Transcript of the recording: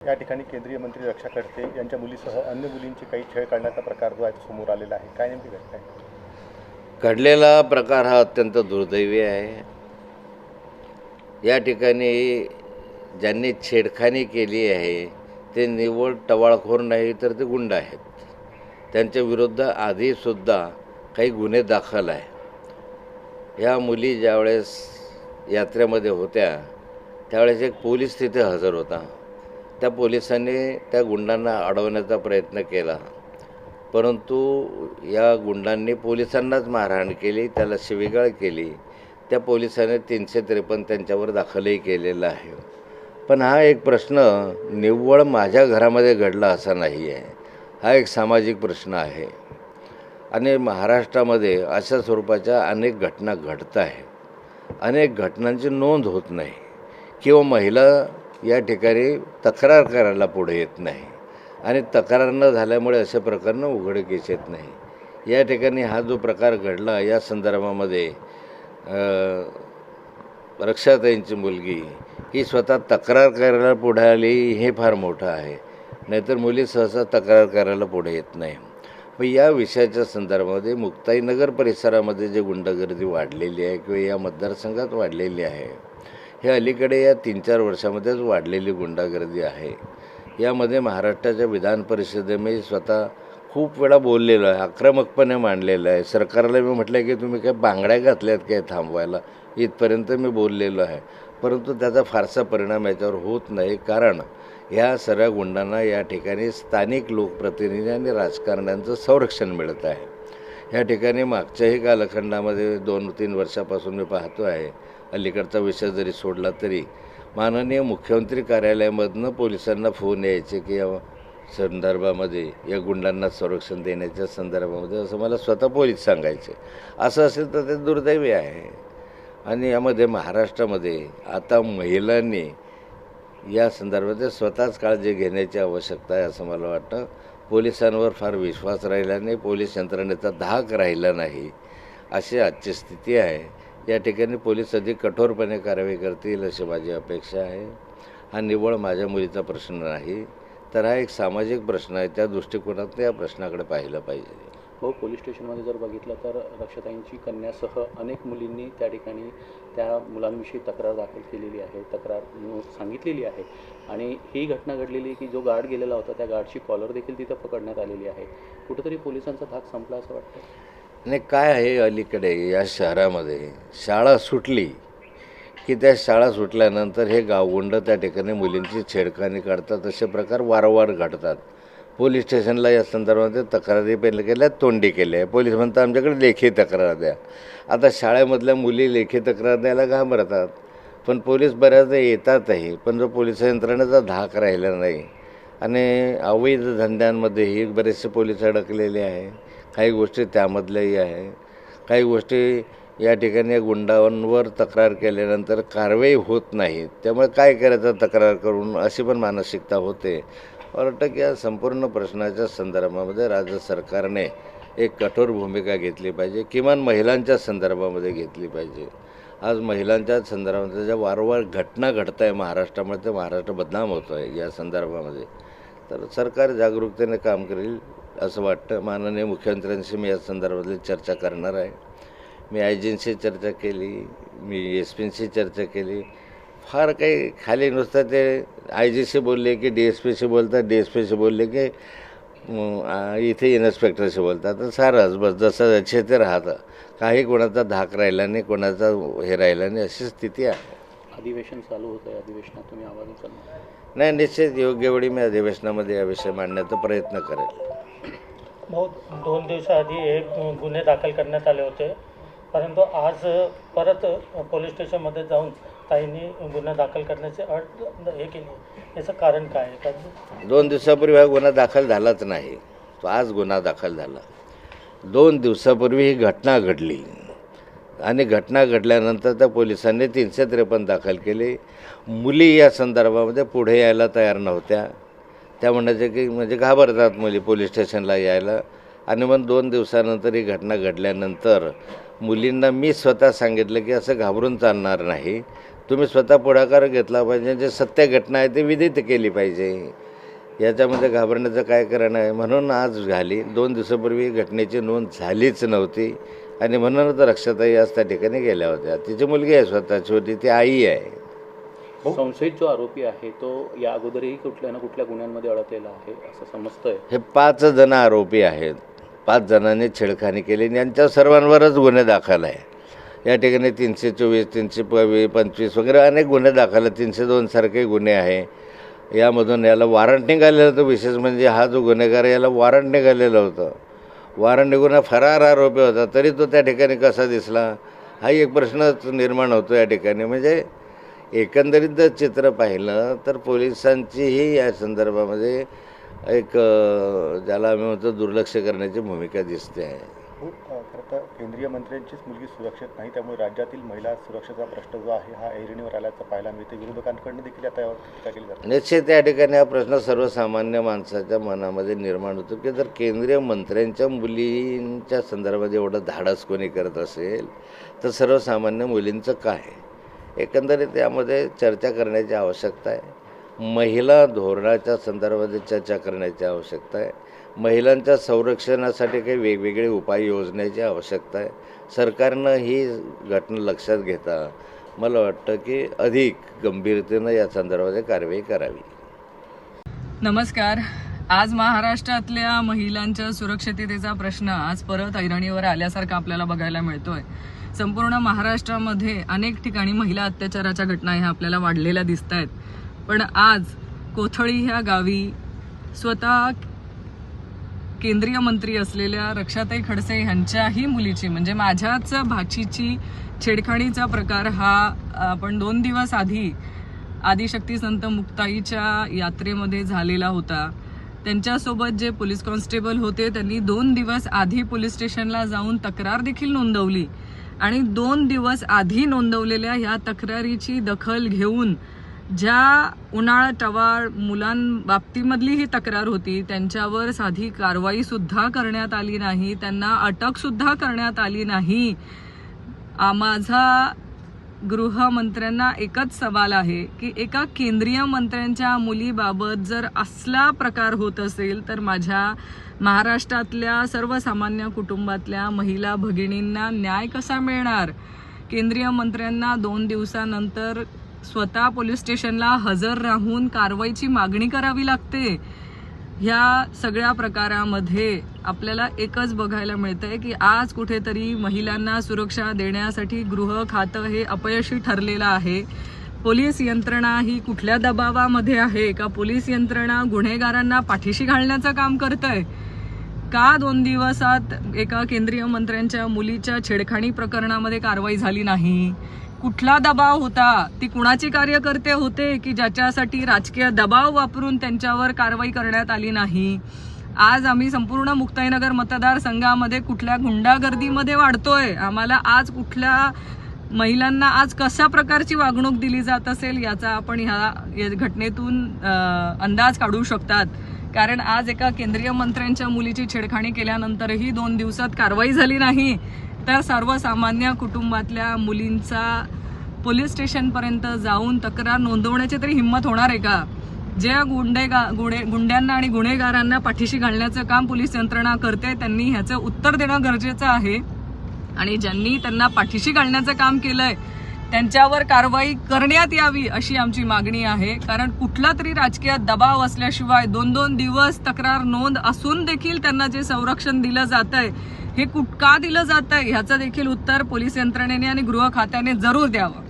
या ठिकाणी केंद्रीय मंत्री रक्षा खडसे यांच्या मुलीसह अन्य मुलींची काही छळ करण्याचा प्रकार जो आहे तो समोर आलेला आहे. काय नेमकी घटना आहे? घडलेला प्रकार हा अत्यंत दुर्दैवी आहे. या ठिकाणी ज्यांनी छेडखानी केली आहे ते निव्वळ टवाळखोर नाही तर ते गुंड आहेत. त्यांच्या विरुद्ध आधीसुद्धा काही गुन्हे दाखल आहे. ह्या मुली ज्यावेळेस यात्रेमध्ये होत्या त्यावेळेस एक पोलीस तिथे हजर होता. त्या पोलिसांनी त्या गुंडांना अडवण्याचा प्रयत्न केला, परंतु या गुंडांनी पोलिसांनाच मारहाण केली, त्याला शिवीगाळ केली. त्या पोलिसांनी 353 त्यांच्यावर दाखलही केलेला आहे. पण हा एक प्रश्न निव्वळ माझ्या घरामध्ये घडला असा नाही आहे. हा एक सामाजिक प्रश्न आहे आणि महाराष्ट्रामध्ये अशा स्वरूपाच्या अनेक घटना घडत आहेत. अनेक घटनांची नोंद होत नाही किंवा महिला या ठिकाणी तक्रार करायला पुढे येत नाही आणि तक्रार न झाल्यामुळे अशा प्रकारनं उघडकीस येत नाही. या ठिकाणी हा जो प्रकार घडला या संदर्भामध्ये रक्षाताईंची मुलगी ही स्वतः तक्रार करायला पुढे आली हे फार मोठं आहे. नाहीतर मुली सहसा तक्रार करायला पुढे येत नाही. पण या विषयाच्या संदर्भामध्ये मुक्ताईनगर परिसरामध्ये जे गुंडगर्दी वाढलेली आहे किंवा या मतदारसंघात वाढलेली आहे, हे अलीकडे या 3-4 वर्षामध्येच वाढलेली गुंडागर्दी आहे. यामध्ये महाराष्ट्राच्या विधान परिषदेमध्ये स्वतः खूप वेळा बोललेलो आहे, आक्रमकपणे मांडलेलं आहे. सरकारला मी म्हटलं की तुम्ही काय बांगड्या घातल्यात काय थांबवायला, इथपर्यंत मी बोललेलो आहे. परंतु त्याचा फारसा परिणाम याच्यावर होत नाही, कारण ह्या सर्व गुंडांना या ठिकाणी स्थानिक लोकप्रतिनिधी आणि राजकारण्यांचं संरक्षण मिळत आहे. ह्या ठिकाणी मागच्याही कालखंडामध्ये 2-3 वर्षापासून मी पाहतो आहे, अलीकडचा विषय जरी सोडला तरी माननीय मुख्यमंत्री कार्यालयामधनं पोलिसांना फोन यायचे की या संदर्भामध्ये या गुंडांना संरक्षण देण्याच्या संदर्भामध्ये, असं मला स्वतः पोलीस सांगायचे. असं असेल तर ते दुर्दैवी आहे. आणि यामध्ये महाराष्ट्रामध्ये आता महिलांनी या संदर्भात स्वतःच काळजी घेण्याची आवश्यकता आहे असं मला वाटतं. पोलिसांवर फार विश्वास राहिला नाही, पोलीस यंत्रणेचा धाक राहिला नाही, अशी आजची स्थिती आहे. या ठिकाणी पोलीस अधिक कठोरपणे कारवाई करतील अशी माझी अपेक्षा आहे. हा निव्वळ माझ्या मुलीचा प्रश्न नाही, तर हा एक सामाजिक प्रश्न आहे. त्या दृष्टिकोनातून या प्रश्नाकडे पाहिलं पाहिजे. हो, पोलीस स्टेशनमध्ये जर बघितलं तर रक्षाताईंची कन्यासह अनेक मुलींनी त्या ठिकाणी त्या मुलांविषयी तक्रार दाखल केलेली आहे, तक्रार सांगितलेली आहे. आणि ही घटना घडलेली की जो गार्ड गेलेला होता त्या गार्डची कॉलर देखील तिथं पकडण्यात आलेली आहे. कुठेतरी पोलिसांचा धाक संपला असं वाटतं. आणि काय आहे, अलीकडे या शहरामध्ये शाळा सुटली की त्या शाळा सुटल्यानंतर हे गावगुंड त्या ठिकाणी मुलींची छेडखानी काढतात. असे प्रकार वारंवार घडतात. पोलीस स्टेशनला या संदर्भामध्ये तक्रारी पहिल्या केल्या, तोंडी केल्या आहे. पोलीस म्हणतात आमच्याकडे लेखी तक्रार द्या. आता शाळेमधल्या मुली लेखी तक्रार द्यायला घाबरतात, पण पोलीस बऱ्याचदा येतातही. पण जो पोलीस यंत्रणेचा धाक राहिला नाही आणि अवैध धंद्यांमध्येही बरेचसे पोलीस अडकलेले आहे. काही गोष्टी त्यामधल्याही आहे. काही गोष्टी या ठिकाणी गुंडांवर तक्रार केल्यानंतर कारवाई होत नाही. त्यामुळे काय करायचं तक्रार करून, अशी पण मानसिकता होते. वाटतं की या संपूर्ण प्रश्नाच्या संदर्भामध्ये राज्य सरकारने एक कठोर भूमिका घेतली पाहिजे, किमान महिलांच्या संदर्भामध्ये घेतली पाहिजे. आज महिलांच्या संदर्भामध्ये ज्या वारंवार घटना घडत आहे महाराष्ट्रामध्ये, ते महाराष्ट्र बदनाम होतो आहे या संदर्भामध्ये. तर सरकार जागरूकतेने काम करेल असं वाटतं. माननीय मुख्यमंत्र्यांशी मी या संदर्भातली चर्चा करणार आहे. मी आयजींशी चर्चा केली, मी SP-शी चर्चा केली. फार काही खाली नुसतं ते आयजीशी बोलले की DSP-शी बोलतात, DSP-शी बोलले की इथे इन्स्पेक्टरशी बोलतात. तर सारंच बस जसं जसे ते राहतं. काही कोणाचा धाक राहिला नाही, कोणाचा हे राहिला नाही, अशी स्थिती आहे. अधिवेशन चालू होतं आहे, अधिवेशनात तुम्ही आवाज उचलणार? नाही, निश्चित योग्य वेळी मी अधिवेशनामध्ये या विषय मांडण्याचा प्रयत्न करेल. बहुत 2 दिवसाआधी एक गुन्हे दाखल करण्यात आले होते, परंतु आज परत पोलीस स्टेशनमध्ये जाऊन ताईंनी गुन्हा दाखल करण्याची अट हे केली. याचं कारण काय आहे का? 2 दिवसापूर्वी हा गुन्हा दाखल झालाच नाही, तो आज गुन्हा दाखल झाला. 2 दिवसापूर्वी ही घटना घडली आणि घटना घडल्यानंतर त्या पोलिसांनी 353 दाखल केले. मुली या संदर्भामध्ये पुढे यायला तयार नव्हत्या. त्या म्हणायचे की म्हणजे घाबरतात मुली पोलीस स्टेशनला यायला. आणि मग 2 दिवसानंतर ही घटना घडल्यानंतर मुलींना मी स्वतः सांगितलं की असं घाबरून चालणार नाही, तुम्ही स्वतः पुढाकार घेतला पाहिजे, जे सत्य घटना आहे ते विदित केली पाहिजे. याच्यामध्ये घाबरण्याचं काय कारण आहे? म्हणून आज झाली, 2 दिवसापूर्वी घटनेची नोंद झालीच नव्हती आणि म्हणूनच रक्षाताई आज त्या ठिकाणी गेल्या होत्या. तिची मुलगी आहे स्वतःची होती, ती आई आहे. संशयित जो आरोपी आहे तो या अगोदरही कुठल्या ना कुठल्या गुन्ह्यांमध्ये अडकलेला आहे असं समजतंय. हे 5 जण आरोपी आहेत. 5 जणांनी छेडखानी केली आणि यांच्या सर्वांवरच गुन्हे दाखल आहे. या ठिकाणी 324, 325 वगैरे अनेक गुन्हे दाखल आहेत. 302 सारखे गुन्हे आहे. यामधून याला वॉरंट निघालेलं होतं. विशेष म्हणजे हा जो गुन्हेगार याला वॉरंट निघालेलं होतं. वॉरंट निघून हा फरार आरोपी होता, तरी तो त्या ठिकाणी कसा दिसला हा एक प्रश्नच निर्माण होतो या ठिकाणी. म्हणजे एकंदरीत जर चित्र पाहिलं तर पोलिसांचीही या संदर्भामध्ये एक ज्याला आम्ही म्हणतो दुर्लक्ष करण्याची भूमिका दिसते आहे. खरं तर केंद्रीय मंत्र्यांचीच मुलगी सुरक्षित नाही, त्यामुळे राज्यातील महिला सुरक्षेचा प्रश्न जो आहे हा ऐरणीवर आल्याचं पाहायला मिळते. विरोधकांकडून देखील आता यावर टीका केली जाते. निश्चित या ठिकाणी हा प्रश्न सर्वसामान्य माणसाच्या मनामध्ये निर्माण होतो की जर केंद्रीय मंत्र्यांच्या मुलींच्या संदर्भात एवढं धाडस कोणी करत असेल तर सर्वसामान्य मुलींचं काय? एकंदरीत यामध्ये चर्चा करण्याची आवश्यकता आहे. महिला धोरणाच्या संदर्भात चर्चा करण्याची आवश्यकता आहे. महिलांच्या संरक्षणासाठी काही वेगवेगळे उपाय योजण्याची आवश्यकता आहे. सरकारनं ही घटना लक्षात घेता मला वाटतं की अधिक गंभीरतेनं या संदर्भात कारवाई करावी. नमस्कार. आज महाराष्ट्रातल्या महिलांच्या सुरक्षिततेचा प्रश्न आज परत ऐरणीवर आल्यासारखा आपल्याला बघायला मिळतोय. संपूर्ण महाराष्ट्रामध्ये अनेक ठिकाणी महिला अत्याचाराच्या घटना ह्या आपल्याला वाढलेल्या दिसत आहेत. पण आज कोथळी ह्या गावी स्वतः केंद्रीय मंत्री असलेल्या रक्षाताई खडसे यांच्याही मुलीची म्हणजे माझ्याच भाचीची छेडखाणीचा प्रकार हा आपण 2 दिवस आधी आदिशक्ती संत मुक्ताईच्या यात्रेमध्ये झालेला होता. त्यांच्यासोबत जे पोलीस कॉन्स्टेबल होते त्यांनी 2 दिवस आधी पोलीस स्टेशनला जाऊन तक्रार देखील नोंदवली आणि 2 दिवस आधी नोंदवलेल्या ह्या तक्रारीची दखल घेऊन ज्या उन्हाळा टवाळ मुलांबाबतीमधली ही तक्रार होती त्यांच्यावर साधी कारवाई सुद्धा करण्यात आली नाही, त्यांना अटक सुद्धा करण्यात आली नाही. माझा गृहमंत्र्यांना एकच सवाल आहे की एका केंद्रीय मंत्र्यांच्या मुलीबाबत जर असला प्रकार होत असेल तर माझ्या महाराष्ट्रातल्या सर्वसामान्य कुटुंबातल्या महिला भगिनींना न्याय कसा मिळणार? केंद्रीय मंत्र्यांना 2 दिवसानंतर स्वतः पोलीस स्टेशनला हजर राहून कारवाईची मागणी करावी लागते. ह्या सगळ्या प्रकारामध्ये आपल्याला एकच बघायला मिळतंय की आज कुठेतरी महिलांना सुरक्षा देण्यासाठी गृह खातं हे अपयशी ठरलेलं आहे. पोलीस यंत्रणा ही कुठल्या दबावामध्ये आहे का? पोलीस यंत्रणा गुन्हेगारांना पाठीशी घालण्याचं काम करतंय का? 2 दिवसात एका केंद्रीय मंत्र्यांच्या मुलीच्या छेडखाणी प्रकरणामध्ये कारवाई झाली नाही. कुठला दबाव होता? ती कुणाची कार्यकर्ते होते की ज्याच्यासाठी राजकीय दबाव वापरून त्यांच्यावर कारवाई करण्यात आली नाही. आज आम्ही संपूर्ण मुक्ताईनगर मतदारसंघामध्ये कुठल्या गुंडागर्दीमध्ये वाढतोय? आम्हाला आज कुठल्या महिलांना आज कशा प्रकारची वागणूक दिली जात असेल याचा आपण ह्या घटनेतून अंदाज काढू शकतात. कारण आज एका केंद्रीय मंत्र्यांच्या मुलीची छेडखाणी केल्यानंतरही 2 दिवसात कारवाई झाली नाही तर सर्वसामान्य कुटुंबातल्या मुलींचा पोलीस स्टेशनपर्यंत जाऊन तक्रार नोंदवण्याची तरी हिंमत होणार आहे का? ज्या गुंड्यांना आणि गुन्हेगारांना पाठीशी घालण्याचं काम पोलीस यंत्रणा करते त्यांनी ह्याचं उत्तर देणं गरजेचं आहे आणि ज्यांनी त्यांना पाठीशी घालण्याचं काम केलंय त्यांच्यावर कारवाई करण्यात यावी अशी आमची मागणी आहे. कारण कुठला तरी राजकीय दबाव असल्याशिवाय 2-2 दिवस तक्रार नोंद असून देखील त्यांना जे संरक्षण दिलं जातंय हे का दिलं जातंय ह्याचं देखील उत्तर पोलीस यंत्रणेने आणि गृह खात्याने जरूर द्यावं.